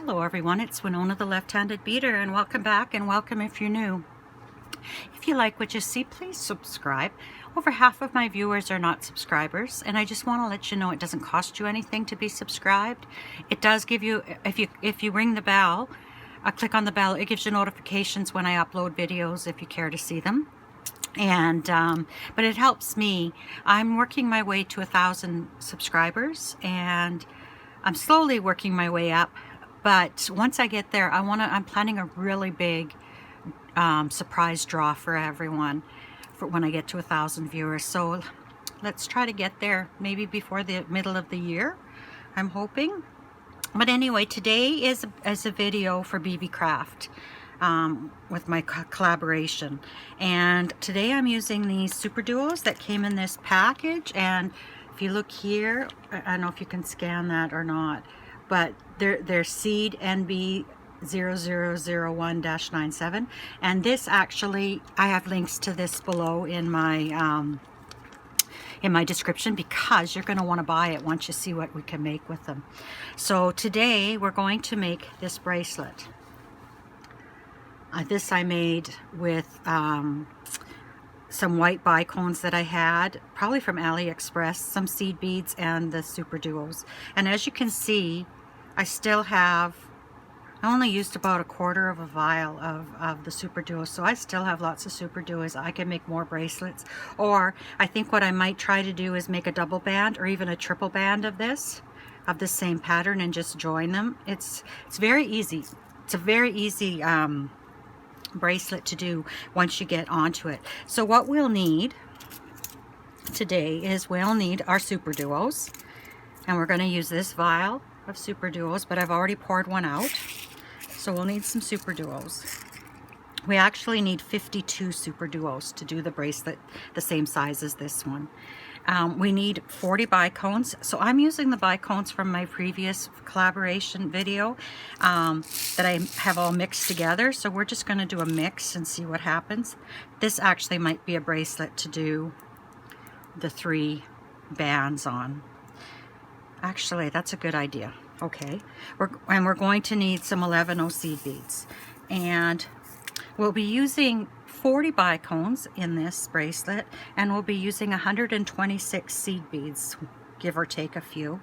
Hello everyone, it's Winona the Left-Handed Beater, and welcome back, and welcome if you're new. If you like what you see, please subscribe. Over half of my viewers are not subscribers, and I just want to let you know it doesn't cost you anything to be subscribed. It does give you, if you ring the bell, click on the bell, it gives you notifications when I upload videos if you care to see them. And but it helps me. I'm working my way to 1,000 subscribers, and I'm slowly working my way up. But once I get there, I'm planning a really big surprise draw for everyone for when I get to 1,000 viewers. So let's try to get there maybe before the middle of the year, I'm hoping. But anyway, today is a video for BeeBeeCraft with my collaboration. And today I'm using these Superduos that came in this package. And if you look here, I don't know if you can scan that or not, but they're seed NB 0001-97, and this actually, I have links to this below in my description, because you're going to want to buy it once you see what we can make with them. So today we're going to make this bracelet. This I made with some white bicones that I had, probably from AliExpress, some seed beads, and the Superduos. And as you can see, I still have, I only used about 1/4 of a vial of the Superduos, so I still have lots of Superduos. I can make more bracelets, or I think what I might try to do is make a double band or even a triple band of this same pattern and just join them. It's very easy. It's a very easy bracelet to do once you get onto it. So what we'll need today is we'll need our Superduos, and we're going to use this vial of Superduos, but I've already poured one out. So we'll need some Superduos. We actually need 52 Superduos to do the bracelet the same size as this one. We need 40 bicones. So I'm using the bicones from my previous collaboration video that I have all mixed together. So we're just going to do a mix and see what happens. This actually might be a bracelet to do the 3 bands on. Actually, that's a good idea. Okay, we're going to need some 11O seed beads, and we'll be using 40 bicones in this bracelet, and we'll be using 126 seed beads, give or take a few,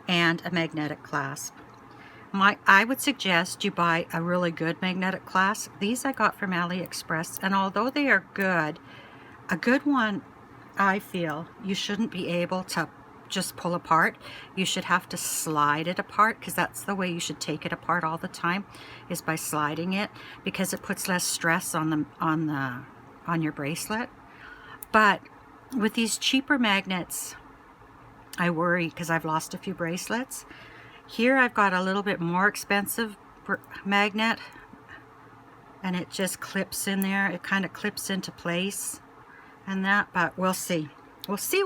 and a magnetic clasp. I would suggest you buy a really good magnetic clasp. These I got from AliExpress, and although they are good, a good one, I feel you shouldn't be able to just pull apart. You should have to slide it apart, because that's the way you should take it apart all the time, is by sliding it, because it puts less stress on your bracelet. But with these cheaper magnets, I worry, because I've lost a few bracelets. Here I've got a little bit more expensive magnet, and it just clips in there. It kind of clips into place and that, but we'll see. We'll see.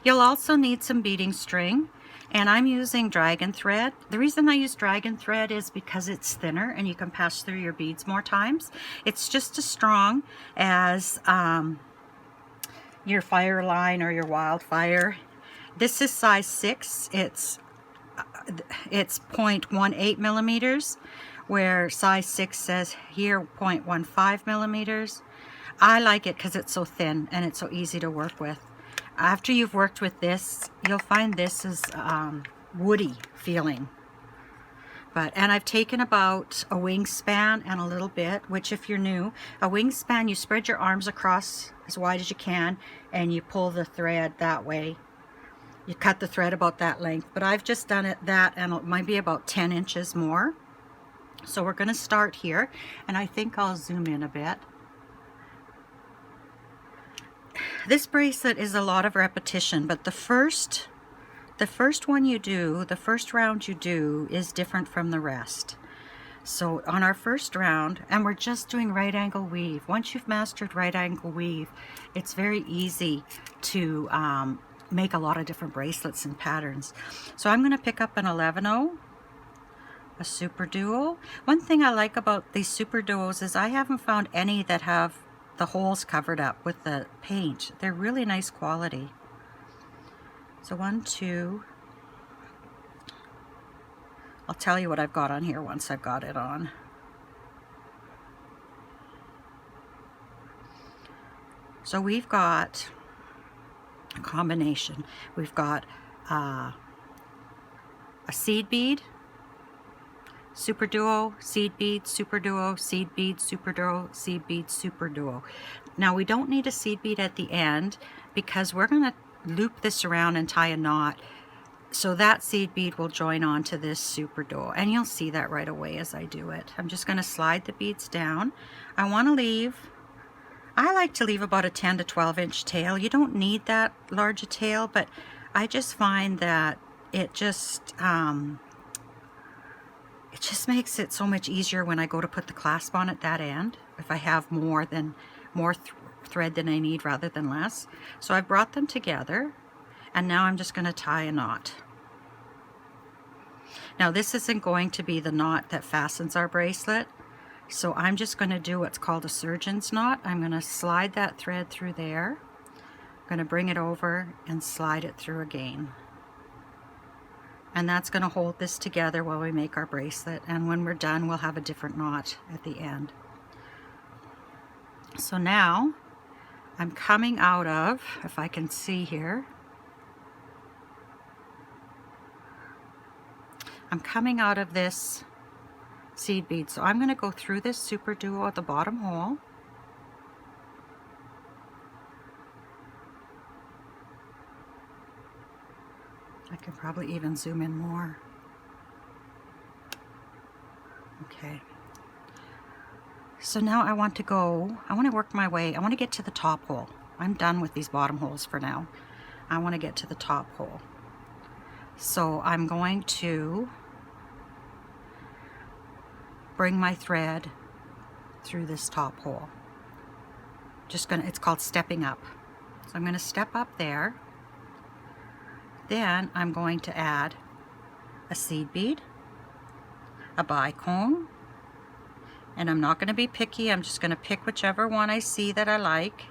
You'll also need some beading string, and I'm using dragon thread. The reason I use dragon thread is because it's thinner and you can pass through your beads more times. It's just as strong as your fire line or your wildfire. This is size 6. It's 0.18 millimeters, where size 6 says here 0.15 millimeters. I like it because it's so thin and it's so easy to work with. After you've worked with this, you'll find this is woody feeling. And I've taken about a wingspan and a little bit, which if you're new, a wingspan, you spread your arms across as wide as you can and you pull the thread that way. You cut the thread about that length, but I've just done it that, and it might be about 10 inches more. So we're going to start here, and I think I'll zoom in a bit. This bracelet is a lot of repetition, but the first one you do, the first round you do, is different from the rest. So on our first round, and we're just doing right angle weave. Once you've mastered right angle weave, it's very easy to make a lot of different bracelets and patterns. So I'm going to pick up an 11O, a Superduo. One thing I like about these Superduos is I haven't found any that have the holes covered up with the paint. They're really nice quality. So 1, 2, I'll tell you what I've got on here once I've got it on. So we've got a combination. We've got a seed bead, Superduo, seed bead, Superduo, seed bead, Superduo, seed bead, Superduo. Now we don't need a seed bead at the end because we're going to loop this around and tie a knot. So that seed bead will join on to this Superduo, and you'll see that right away as I do it. I'm just going to slide the beads down. I like to leave about a 10 to 12 inch tail. You don't need that large a tail, but I just find that it just makes it so much easier when I go to put the clasp on at that end, if I have more thread than I need rather than less. So I brought them together, and now I'm just going to tie a knot. Now this isn't going to be the knot that fastens our bracelet, so I'm just going to do what's called a surgeon's knot. I'm going to slide that thread through there. I'm going to bring it over and slide it through again. And that's going to hold this together while we make our bracelet, and when we're done we'll have a different knot at the end. So now I'm coming out of, if I can see here, I'm coming out of this seed bead. So I'm going to go through this Superduo at the bottom hole. I can probably even zoom in more. Okay. So now I want to work my way, I want to get to the top hole. I'm done with these bottom holes for now. I want to get to the top hole. So I'm going to bring my thread through this top hole. It's called stepping up. So I'm going to step up there. Then I'm going to add a seed bead, a bicone, and I'm not going to be picky. I'm just going to pick whichever one I see that I like.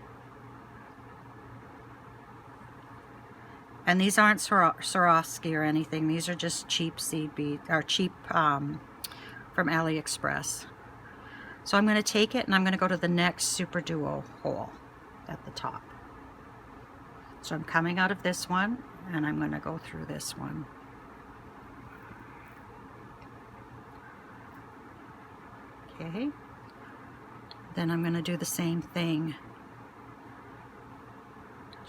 And these aren't Swarovski or anything. These are just cheap seed beads, or cheap from AliExpress. So I'm going to take it and I'm going to go to the next Superduo hole at the top. So I'm coming out of this one and I'm going to go through this one. Okay. Then I'm going to do the same thing.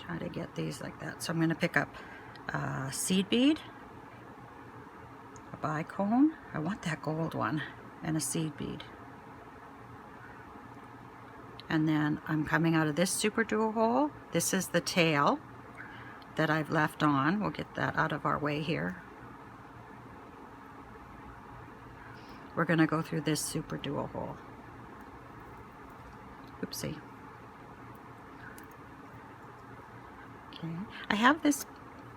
Try to get these like that. So I'm going to pick up a seed bead, a bicone, I want that gold one, and a seed bead. And then I'm coming out of this Superduo hole. This is the tail that I've left on. We'll get that out of our way here. We're going to go through this Superduo hole. Oopsie. Okay. I have this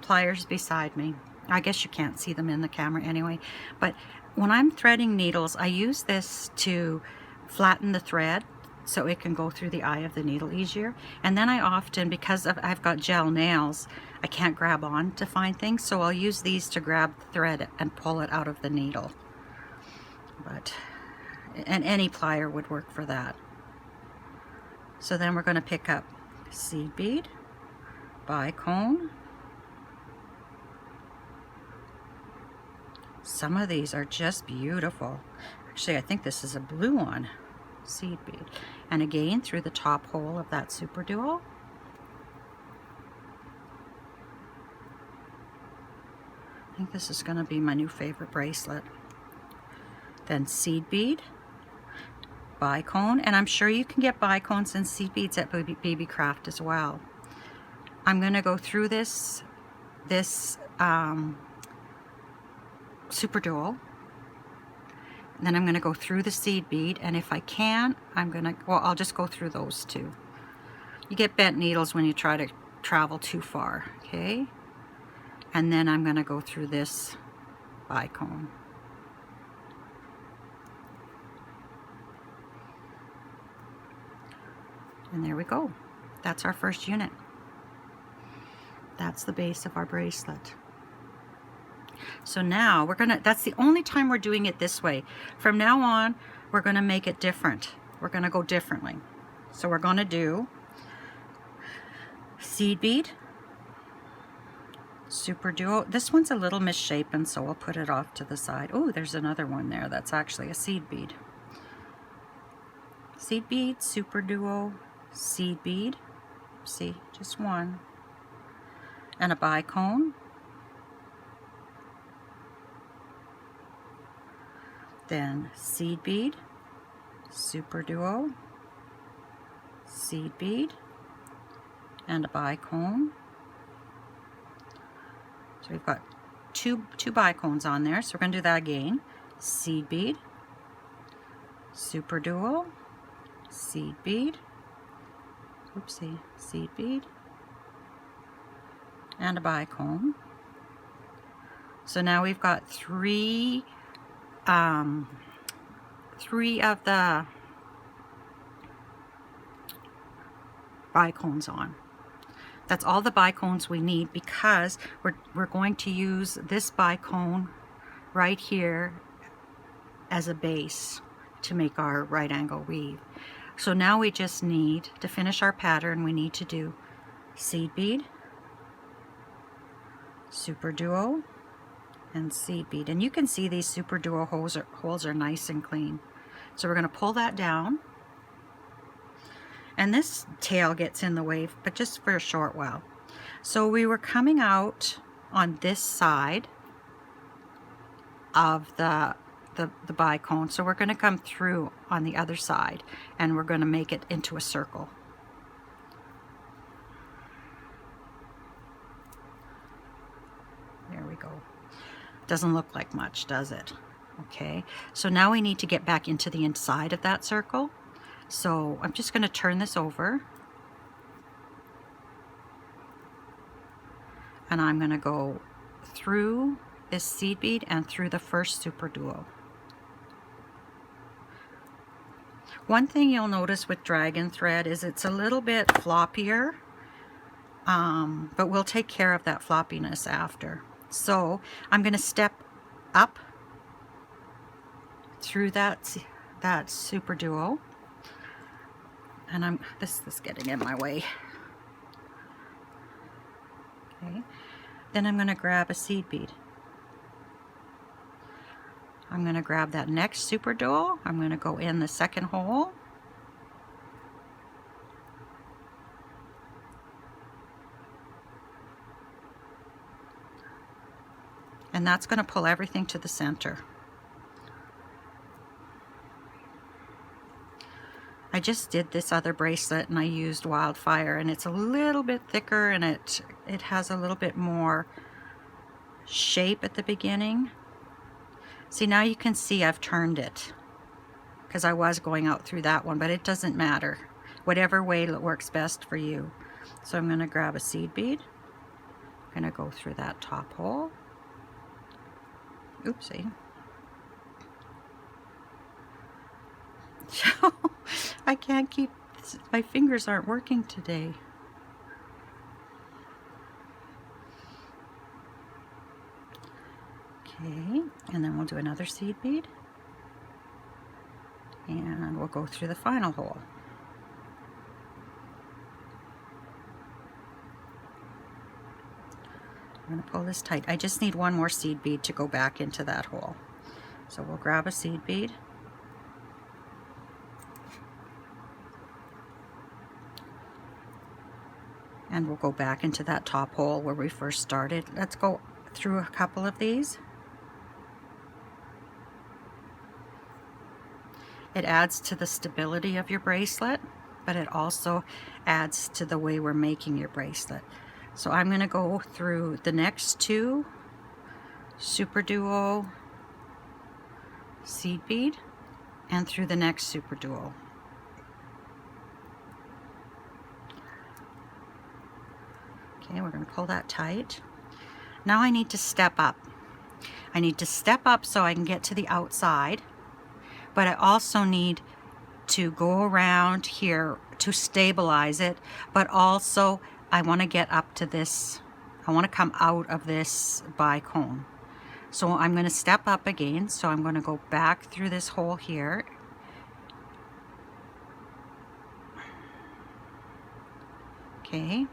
pliers beside me. I guess you can't see them in the camera anyway, but when I'm threading needles, I use this to flatten the thread so it can go through the eye of the needle easier. And then I often, because I've got gel nails, I can't grab on to find things, so I'll use these to grab the thread and pull it out of the needle. And any plier would work for that. So then we're going to pick up seed bead, bicone. Some of these are just beautiful. Actually, I think this is a blue one. Seed bead. And again, through the top hole of that Superduo. I think this is going to be my new favorite bracelet. Then seed bead, bicone, and I'm sure you can get bicones and seed beads at BeeBeeCraft as well. I'm going to go through this Superduo, and then I'm going to go through the seed bead, and if I can, I'll just go through those two. You get bent needles when you try to travel too far, okay? And then I'm going to go through this bicone. And there we go. That's our first unit. That's the base of our bracelet. So now we're gonna, that's the only time we're doing it this way. From now on, we're gonna make it different. We're gonna go differently. So we're gonna do seed bead, Superduo. This one's a little misshapen, so we'll put it off to the side. Oh, there's another one there. That's actually a seed bead. Seed bead, Superduo, seed bead. See, just one. And a bicone. Then seed bead, Superduo, seed bead, and a bicone. So we've got two bicones on there, so we're going to do that again. Seed bead, Superduo, seed bead, oopsie, seed bead, and a bicone. So now we've got three of the bicones on. That's all the bicones we need, because we're going to use this bicone right here as a base to make our right angle weave. So now we just need to finish our pattern. We need to do seed bead, Superduo, and seed bead. And you can see these Superduo holes are nice and clean. So we're going to pull that down. And this tail gets in the way, but just for a short while. So we were coming out on this side of the bicone. So we're going to come through on the other side, and we're going to make it into a circle. There we go. Doesn't look like much, does it? Okay, so now we need to get back into the inside of that circle. So I'm just going to turn this over, and I'm going to go through this seed bead and through the first Superduo. One thing you'll notice with dragon thread is it's a little bit floppier, but we'll take care of that floppiness after. So I'm going to step up through that Superduo. And this is getting in my way. Okay. Then I'm going to grab a seed bead. I'm going to grab that next Superduo. I'm going to go in the second hole. And that's going to pull everything to the center. I just did this other bracelet and I used Wildfire, and it's a little bit thicker, and it has a little bit more shape at the beginning. See, now you can see I've turned it, because I was going out through that one, but it doesn't matter. Whatever way works best for you. So I'm going to grab a seed bead. I'm going to go through that top hole. Oopsie. I can't keep, my fingers aren't working today. Okay, and then we'll do another seed bead, and we'll go through the final hole. I'm going to pull this tight. I just need one more seed bead to go back into that hole. So we'll grab a seed bead. And we'll go back into that top hole where we first started. Let's go through a couple of these. It adds to the stability of your bracelet, but it also adds to the way we're making your bracelet. So I'm going to go through the next two Superduo seed bead and through the next Superduo. Okay, we're going to pull that tight. Now I need to step up. I need to step up so I can get to the outside, but I also need to go around here to stabilize it, but also I want to get up to this, I want to come out of this bicone. So I'm going to step up again. So I'm going to go back through this hole here. Okay.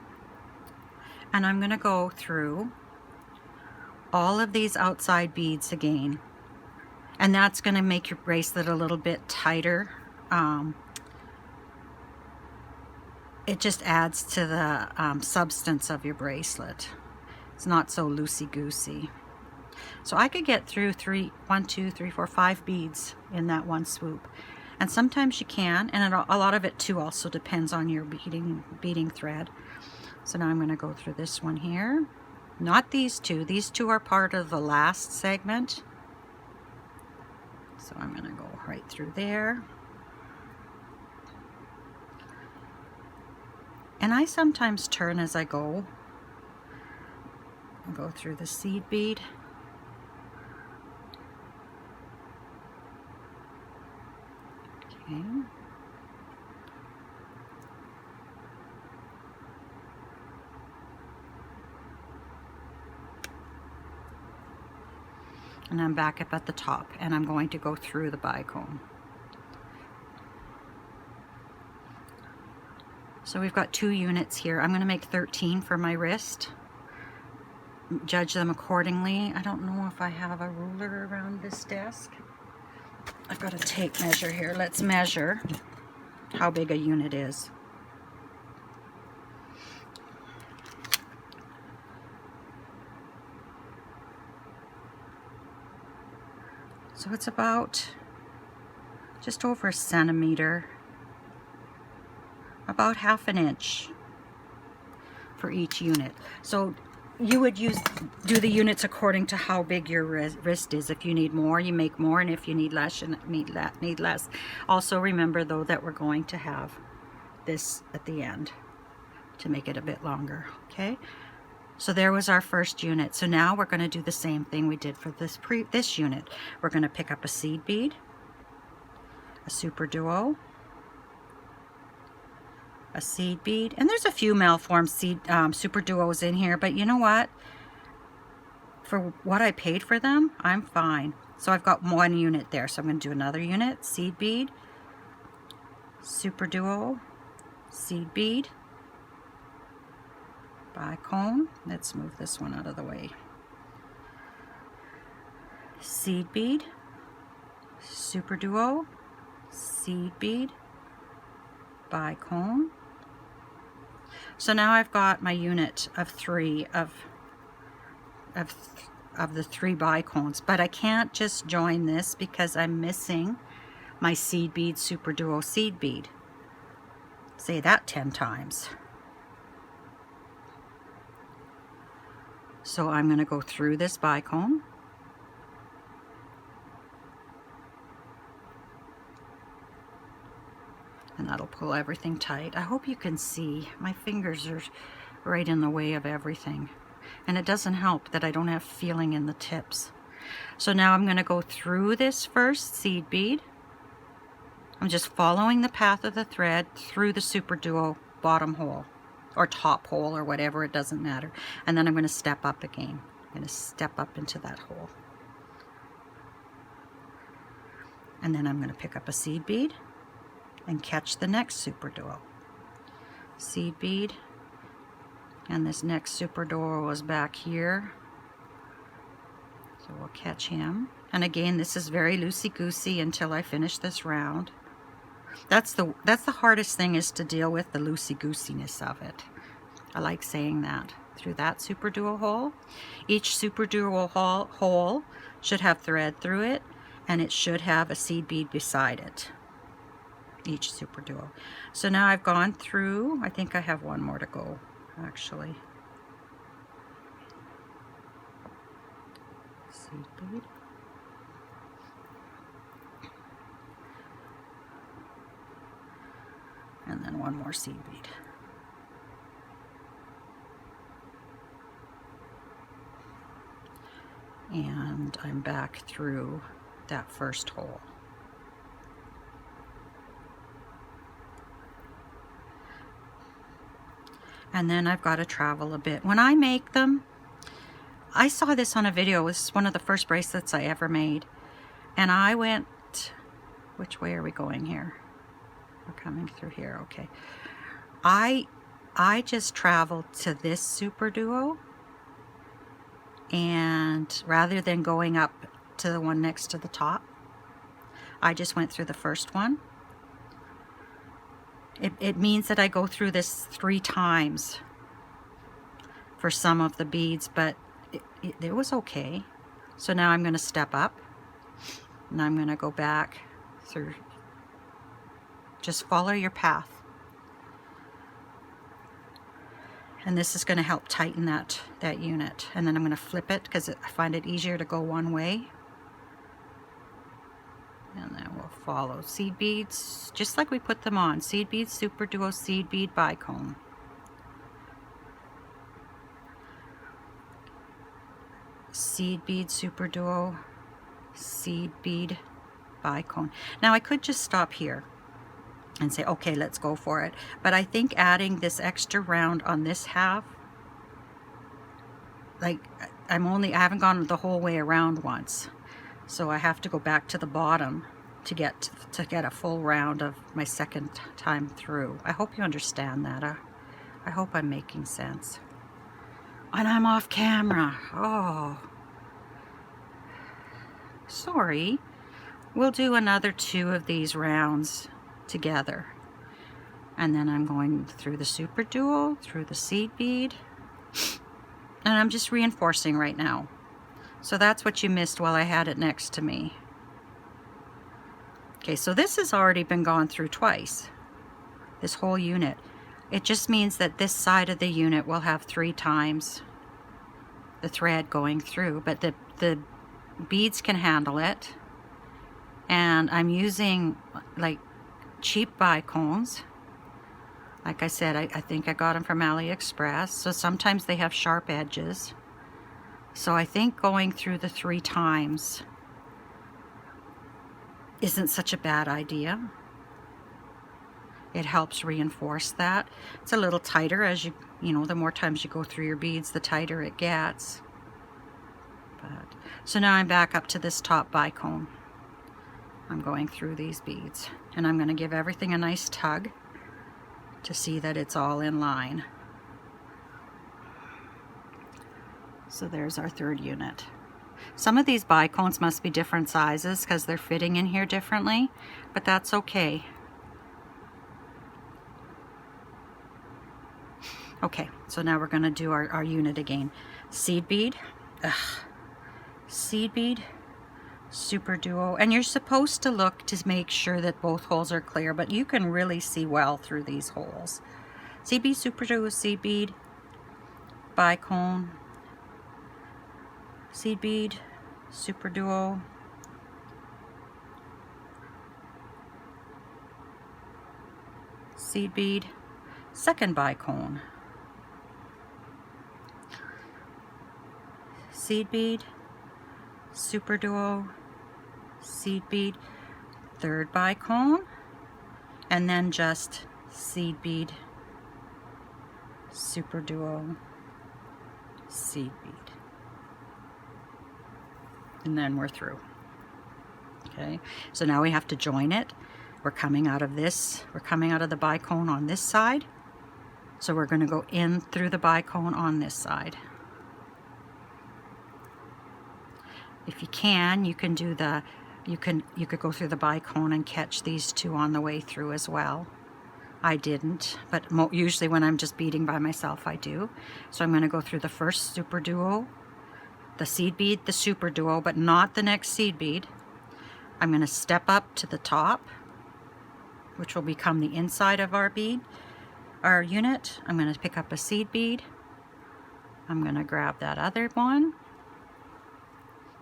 And I'm going to go through all of these outside beads again. And that's going to make your bracelet a little bit tighter. It just adds to the substance of your bracelet. It's not so loosey-goosey. So I could get through 5 beads in that one swoop. And sometimes you can, and a lot of it too also depends on your beading thread. So now I'm going to go through this one here. Not these two. These two are part of the last segment. So I'm going to go right through there. And I sometimes turn as I go. I'll go through the seed bead. Okay. And I'm back up at the top, and I'm going to go through the bicone. So we've got 2 units here. I'm going to make 13 for my wrist. Judge them accordingly. I don't know if I have a ruler around this desk. I've got a tape measure here. Let's measure how big a unit is. So it's about just over a centimeter, about half an inch for each unit. So you would do the units according to how big your wrist is. If you need more, you make more, and if you need less, you need less. Also remember though that we're going to have this at the end to make it a bit longer. Okay, so there was our first unit. So now we're going to do the same thing we did for this unit. We're going to pick up a seed bead, a Superduo, a seed bead, and there's a few malformed Superduos in here, but you know what? For what I paid for them, I'm fine. So I've got 1 unit there, so I'm going to do another unit, seed bead, Superduo, seed bead, bicone. Let's move this one out of the way. Seed bead, Superduo, seed bead, bicone. So now I've got my unit of 3 of the 3 bicones, but I can't just join this because I'm missing my seed bead, Superduo seed bead. Say that 10 times. So I'm going to go through this bicone. And that'll pull everything tight. I hope you can see. My fingers are right in the way of everything. And it doesn't help that I don't have feeling in the tips. So now I'm going to go through this first seed bead. I'm just following the path of the thread through the Superduo bottom hole or top hole or whatever, it doesn't matter. And then I'm going to step up again. I'm going to step up into that hole. And then I'm going to pick up a seed bead and catch the next Superduo. Seed bead, and this next Superduo was back here. So we'll catch him. And again, this is very loosey-goosey until I finish this round. That's the hardest thing, is to deal with the loosey-goosiness of it. I like saying that. Through that Superduo hole. Each Superduo hole should have thread through it, and it should have a seed bead beside it. Each Superduo. So now I've gone through, I think I have 1 more to go actually. Seed bead. And then 1 more seed bead. And I'm back through that first hole. And then I've got to travel a bit. When I make them, I saw this on a video. It was one of the first bracelets I ever made. And I went, which way are we going here? We're coming through here, okay. I just traveled to this Superduo, and rather than going up to the one next to the top, I just went through the first one. It means that I go through this 3 times for some of the beads, but it was okay. So now I'm going to step up, and I'm going to go back through. Just follow your path. And this is going to help tighten that unit. And then I'm going to flip it because I find it easier to go one way. And then we'll follow seed beads, just like we put them on. Seed beads, Superduo, seed bead, bicone. Seed bead, Superduo, seed bead, bicone. Now I could just stop here and say, okay, let's go for it. But I think adding this extra round on this half, like I haven't gone the whole way around once. So I have to go back to the bottom to get a full round of my second time through. I hope you understand that. I hope I'm making sense. And I'm off camera. Oh, sorry. We'll do another 2 of these rounds together. And then I'm going through the Superduo, through the seed bead. And I'm just reinforcing right now. So that's what you missed while I had it next to me. Okay, so this has already been gone through twice, this whole unit. It just means that this side of the unit will have 3 times the thread going through, but the beads can handle it. And I'm using like cheap bicones. Like I said, I think I got them from AliExpress, so sometimes they have sharp edges. So I think going through the 3 times isn't such a bad idea. It helps reinforce that. It's a little tighter as you know, the more times you go through your beads, the tighter it gets. But so now I'm back up to this top bicone. I'm going through these beads, and I'm going to give everything a nice tug to see that it's all in line. So there's our 3rd unit. Some of these bicones must be different sizes because they're fitting in here differently, but that's okay. Okay, so now we're going to do our unit again. Seed bead, seed bead, Superduo, and you're supposed to look to make sure that both holes are clear, but you can really see well through these holes. Seed bead, Superduo, seed bead, bicone, seed bead, Superduo, seed bead, second bicone, seed bead, Superduo, seed bead, third bicone, and then just seed bead, Superduo, seed bead. And then we're through. Okay, so now we have to join it. We're coming out of this, we're coming out of the bicone on this side. So we're going to go in through the bicone on this side. If you can, you can do the, you could go through the bicone and catch these 2 on the way through as well. I didn't, but usually when I'm just beading by myself, I do. So I'm going to go through the first Superduo, the seed bead, the Superduo, but not the next seed bead. I'm going to step up to the top, which will become the inside of our bead, our unit. I'm going to pick up a seed bead. I'm going to grab that other one,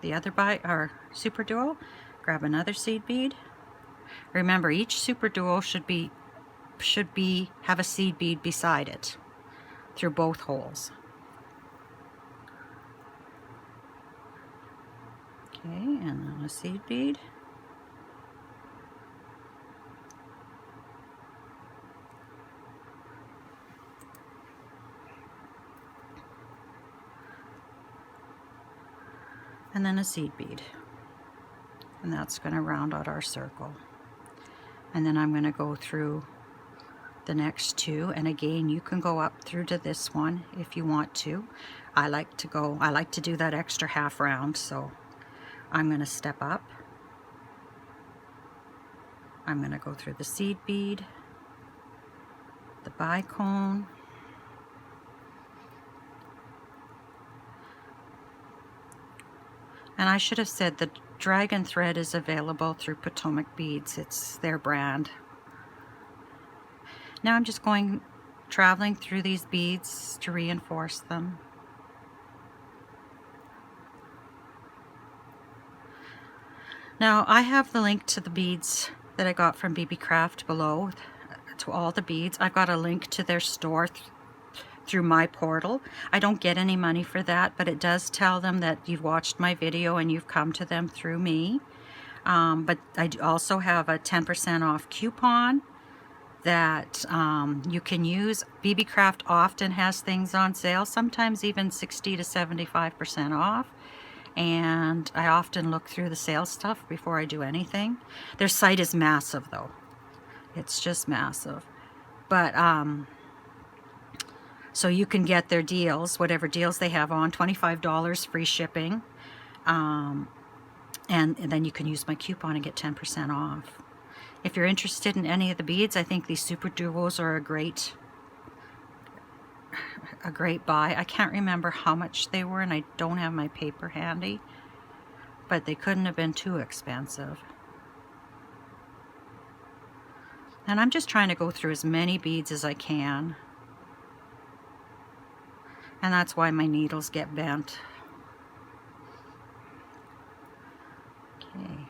the other our Superduo, grab another seed bead. Remember, each Superduo should have a seed bead beside it through both holes. Okay, and then a seed bead. and then a seed bead. And that's going to round out our circle. And then I'm going to go through the next two, and again you can go up through to this one if you want to. I like to do that extra half round, so I'm going to step up. I'm going to go through the seed bead, the bicone, and I should have said the dragon thread is available through Potomac Beads. It's their brand. Now I'm just traveling through these beads to reinforce them. Now I have the link to the beads that I got from BeeBeeCraft below, to all the beads. I've got a link to their store through my portal. I don't get any money for that, but it does tell them that you've watched my video and you've come to them through me. But I also have a 10% off coupon that you can use. BeeBeeCraft often has things on sale, sometimes even 60 to 75% off. And I often look through the sales stuff before I do anything. Their site is massive though. It's just massive. But so you can get their deals, whatever deals they have on, $25 free shipping. And then you can use my coupon and get 10% off. If you're interested in any of the beads, I think these Superduos are a great buy. I can't remember how much they were, and I don't have my paper handy, but they couldn't have been too expensive. And I'm just trying to go through as many beads as I can, and that's why my needles get bent. Okay.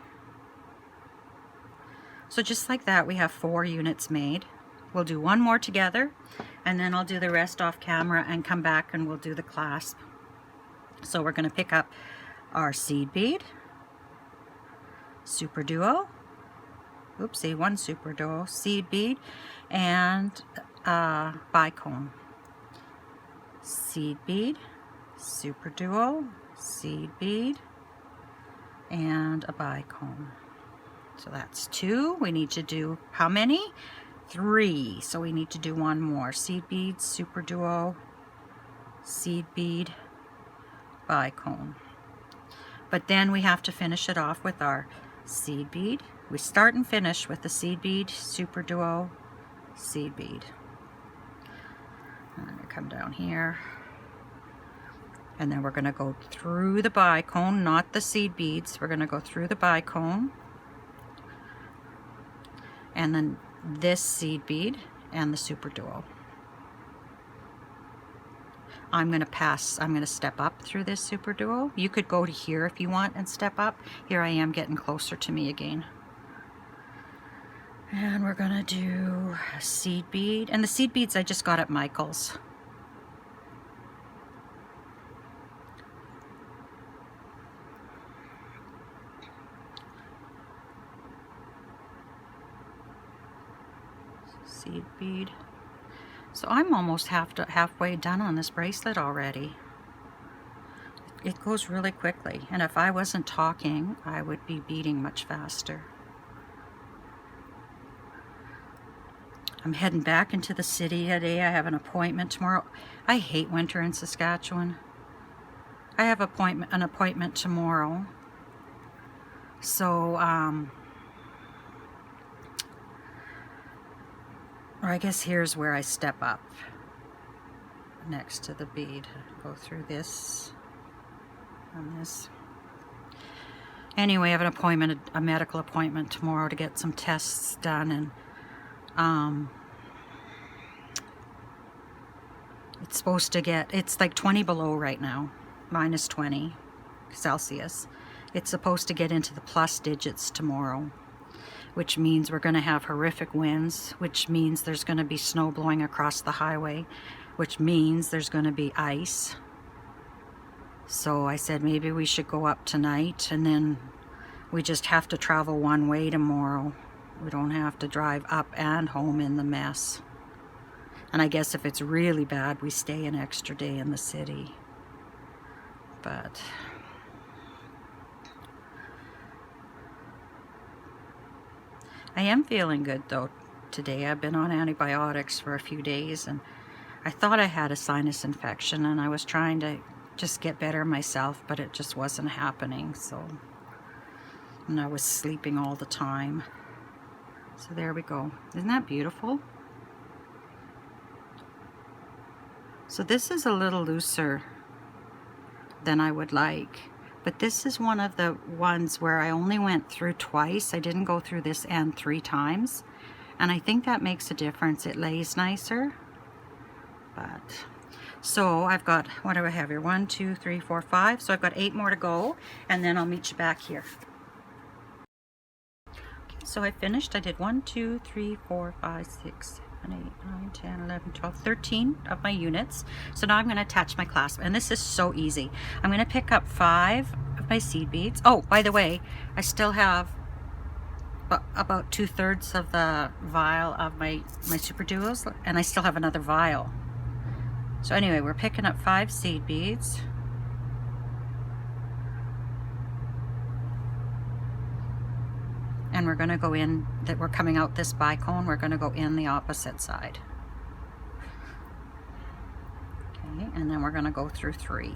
So just like that, we have 4 units made. We'll do one more together, and then I'll do the rest off camera and come back and we'll do the clasp. So we're going to pick up our seed bead, Superduo, oopsie, one Superduo, seed bead, and bicone. Seed bead, Superduo, seed bead, and a bicone. So that's 2. We need to do how many? 3. So we need to do one more. Seed bead, Superduo, seed bead, bicone. But then we have to finish it off with our seed bead. We start and finish with the seed bead, Superduo, seed bead. I'm going to come down here. And then we're going to go through the bicone, not the seed beads. We're going to go through the bicone. And then this seed bead and the Superduo. I'm going to step up through this Superduo. You could go to here if you want and step up. Here I am getting closer to me again. And we're going to do a seed bead. And the seed beads I just got at Michael's. Seed bead. So I'm almost halfway done on this bracelet already. It goes really quickly, and if I wasn't talking, I would be beading much faster. I'm heading back into the city today. I have an appointment tomorrow. I hate winter in Saskatchewan. I have an appointment tomorrow. So or I guess here's where I step up next to the bead. Go through this and this. Anyway, I have an appointment, a medical appointment tomorrow to get some tests done, and it's supposed to get, it's like 20 below right now, minus 20 Celsius. It's supposed to get into the plus digits tomorrow, which means we're going to have horrific winds, which means there's going to be snow blowing across the highway, which means there's going to be ice. So I said maybe we should go up tonight, and then we just have to travel one way tomorrow. We don't have to drive up and home in the mess. And I guess if it's really bad, we stay an extra day in the city. But I am feeling good though today. I've been on antibiotics for a few days, and I thought I had a sinus infection, and I was trying to just get better myself, but it just wasn't happening. So, and I was sleeping all the time. So there we go. Isn't that beautiful? So this is a little looser than I would like, but this is one of the ones where I only went through twice. I didn't go through this end 3 times, and I think that makes a difference. It lays nicer. But so I've got, what do I have here? 1, 2, 3, 4, 5. So I've got 8 more to go, and then I'll meet you back here. Okay, so I finished. I did 1, 2, 3, 4, 5, 6, 7, 8, 9, 10, 11, 12, 13 of my units. So now I'm going to attach my clasp, and this is so easy. I'm going to pick up 5 of my seed beads. Oh, by the way, I still have about 2/3 of the vial of my Superduos, and I still have another vial. So anyway, we're picking up 5 seed beads. And we're going to go in, that we're coming out this bicone, we're going to go in the opposite side. Okay, and then we're going to go through 3.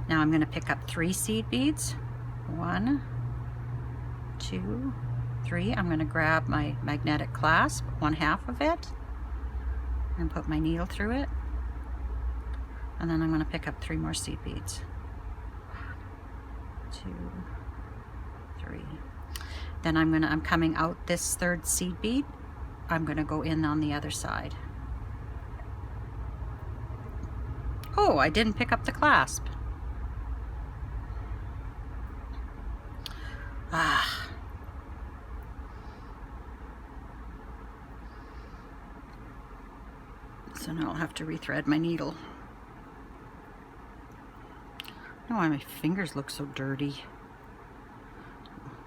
Now I'm going to pick up 3 seed beads. 1, 2, 3. I'm going to grab my magnetic clasp, 1/2 of it, and put my needle through it. And then I'm going to pick up 3 more seed beads. 2, 3. Then I'm coming out this 3rd seed bead. I'm going to go in on the other side. Oh, I didn't pick up the clasp. Ah. So now I'll have to rethread my needle. I don't know why my fingers look so dirty.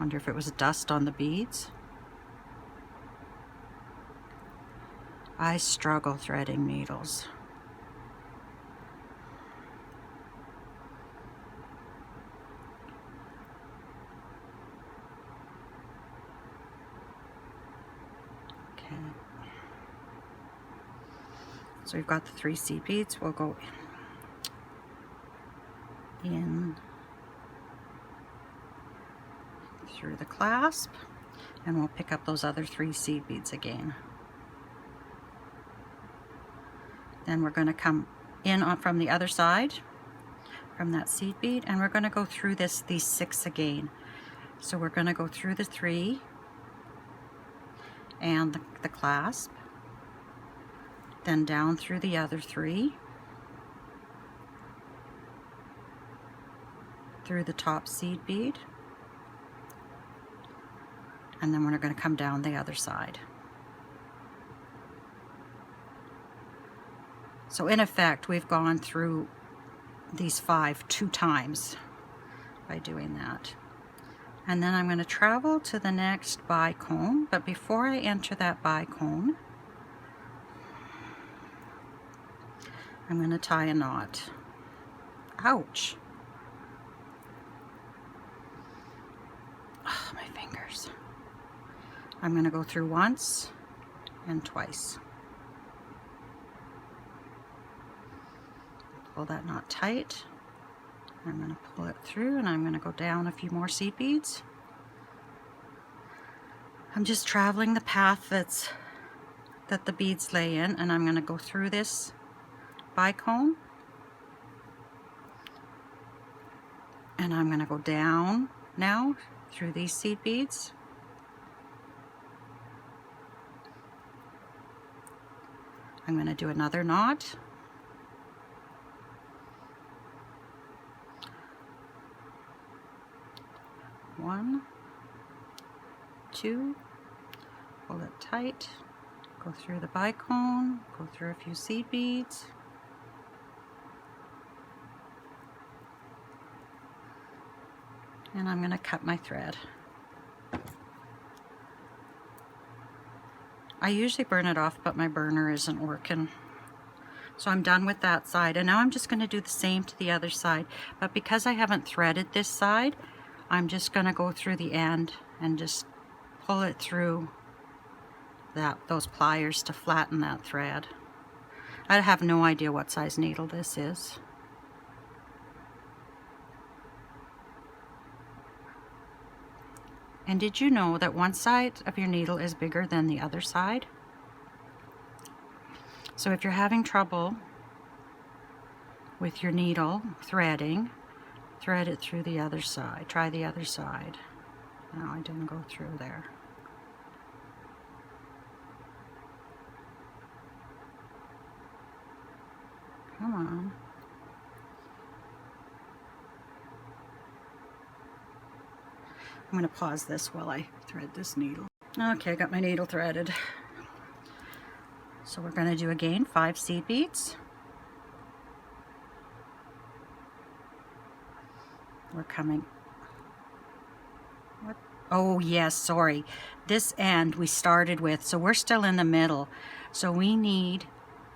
Wonder if it was dust on the beads. I struggle threading needles. Okay. So we've got the 3 seed beads. We'll go in through the clasp, and we'll pick up those other 3 seed beads again. Then we're going to come in from the other side from that seed bead, and we're going to go through these 6 again. So we're going to go through the 3 and the clasp, then down through the other 3, through the top seed bead, and then we're going to come down the other side. So in effect, we've gone through these 5 2 times by doing that. And then I'm going to travel to the next bicone, but before I enter that bicone, I'm going to tie a knot. Ouch! Oh, my fingers. I'm going to go through once and twice. Pull that knot tight. I'm going to pull it through, and I'm going to go down a few more seed beads. I'm just traveling the path that the beads lay in, and I'm going to go through this bicone, and I'm going to go down now through these seed beads. I'm going to do another knot. One, 2, pull it tight, go through the bicone, go through a few seed beads, and I'm going to cut my thread. I usually burn it off, but my burner isn't working, So I'm done with that side, and now I'm just going to do the same to the other side. But because I haven't threaded this side, I'm just going to go through the end and just pull it through those pliers to flatten that thread. I have no idea what size needle this is. And did you know that one side of your needle is bigger than the other side? So if you're having trouble with your needle threading, thread it through the other side. Try the other side. No, I didn't go through there. Come on. I'm going to pause this while I thread this needle. Okay, I got my needle threaded. So we're going to do again 5 seed beads. We're coming. What? Oh yes, sorry. This end we started with, so we're still in the middle. So we need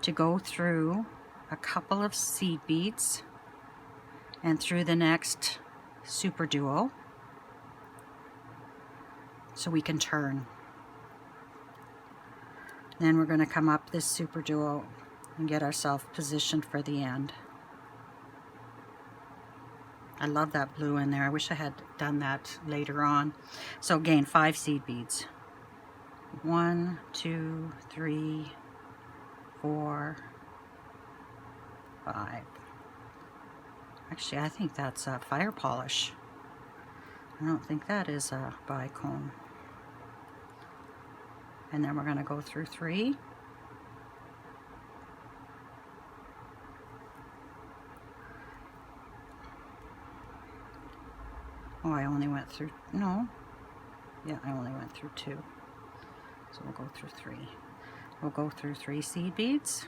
to go through a couple of seed beads and through the next Superduo, so we can turn. Then we're going to come up this Superduo and get ourselves positioned for the end. I love that blue in there. I wish I had done that later on. So again, 5 seed beads. 1, 2, 3, 4, 5. Actually, I think that's a fire polish. I don't think that is a bicone. And then we're going to go through 3. Oh, I only went through, no. Yeah, I only went through 2. So we'll go through 3. We'll go through 3 seed beads.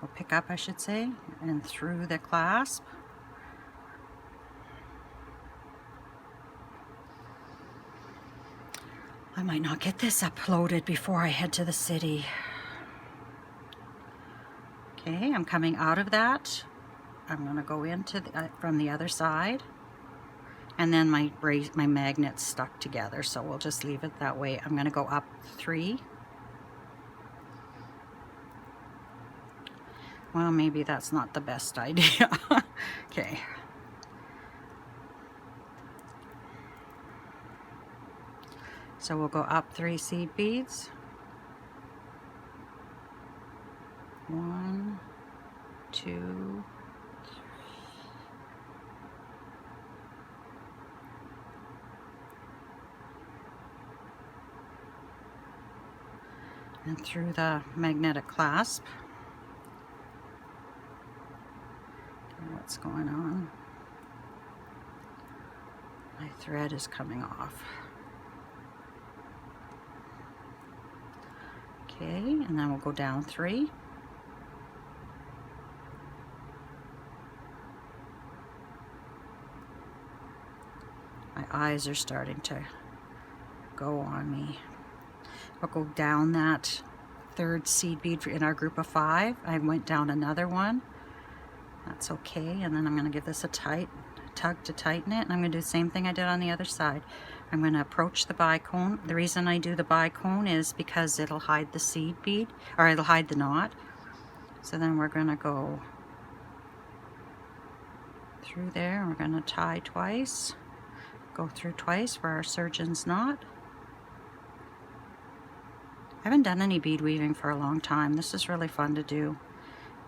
We'll pick up, I should say, and through the clasp. I might not get this uploaded before I head to the city. Okay, I'm coming out of that. I'm going to go into from the other side, and then my magnet's stuck together, so we'll just leave it that way. I'm going to go up 3. Well, maybe that's not the best idea. Okay. So we'll go up 3 seed beads. 1, 2, and through the magnetic clasp. Okay, what's going on? My thread is coming off. Okay, and then we'll go down 3. My eyes are starting to go on me. I'll go down that 3rd seed bead in our group of 5. I went down another one. That's okay, and then I'm going to give this a tight tug to tighten it, and I'm going to do the same thing I did on the other side. I'm going to approach the bicone. The reason I do the bicone is because it'll hide the seed bead, or it'll hide the knot. So then we're going to go through there, and we're going to tie twice, go through twice for our surgeon's knot. I haven't done any bead weaving for a long time. This is really fun to do,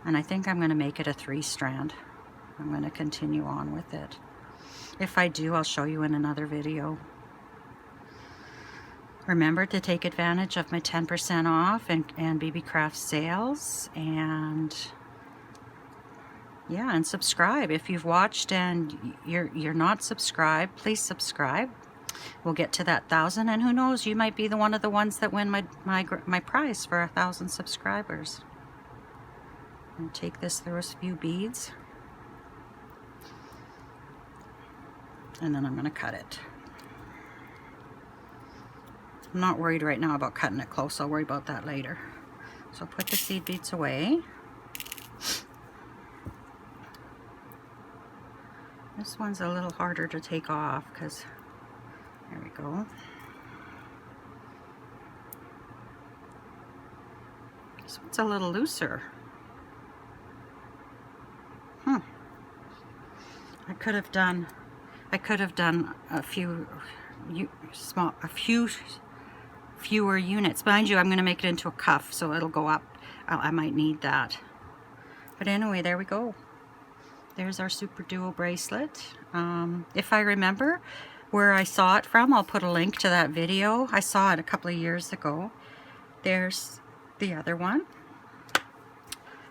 and I think I'm going to make it a 3-strand. I'm going to continue on with it. If I do, I'll show you in another video. Remember to take advantage of my 10% off and BeeBeeCraft sales, and yeah, and subscribe. If you've watched and you're not subscribed, please subscribe. We'll get to that 1,000, and who knows, you might be one of the ones that win my prize for 1,000 subscribers. And take this through a few beads, and then I'm going to cut it. I'm not worried right now about cutting it close. I'll worry about that later. So put the seed beads away. This one's a little harder to take off because, there we go. This one's a little looser. I could have done a few fewer units. Mind you, I'm going to make it into a cuff, so it'll go up. I might need that. But anyway, there we go. There's our Superduo bracelet. If I remember where I saw it from, I'll put a link to that video. I saw it a couple of years ago. There's the other one.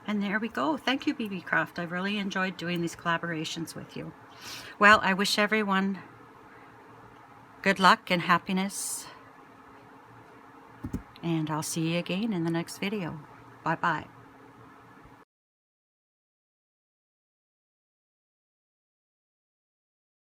And there we go. Thank you, BeeBeeCraft. I've really enjoyed doing these collaborations with you. Well, I wish everyone good luck and happiness. And I'll see you again in the next video. Bye-bye.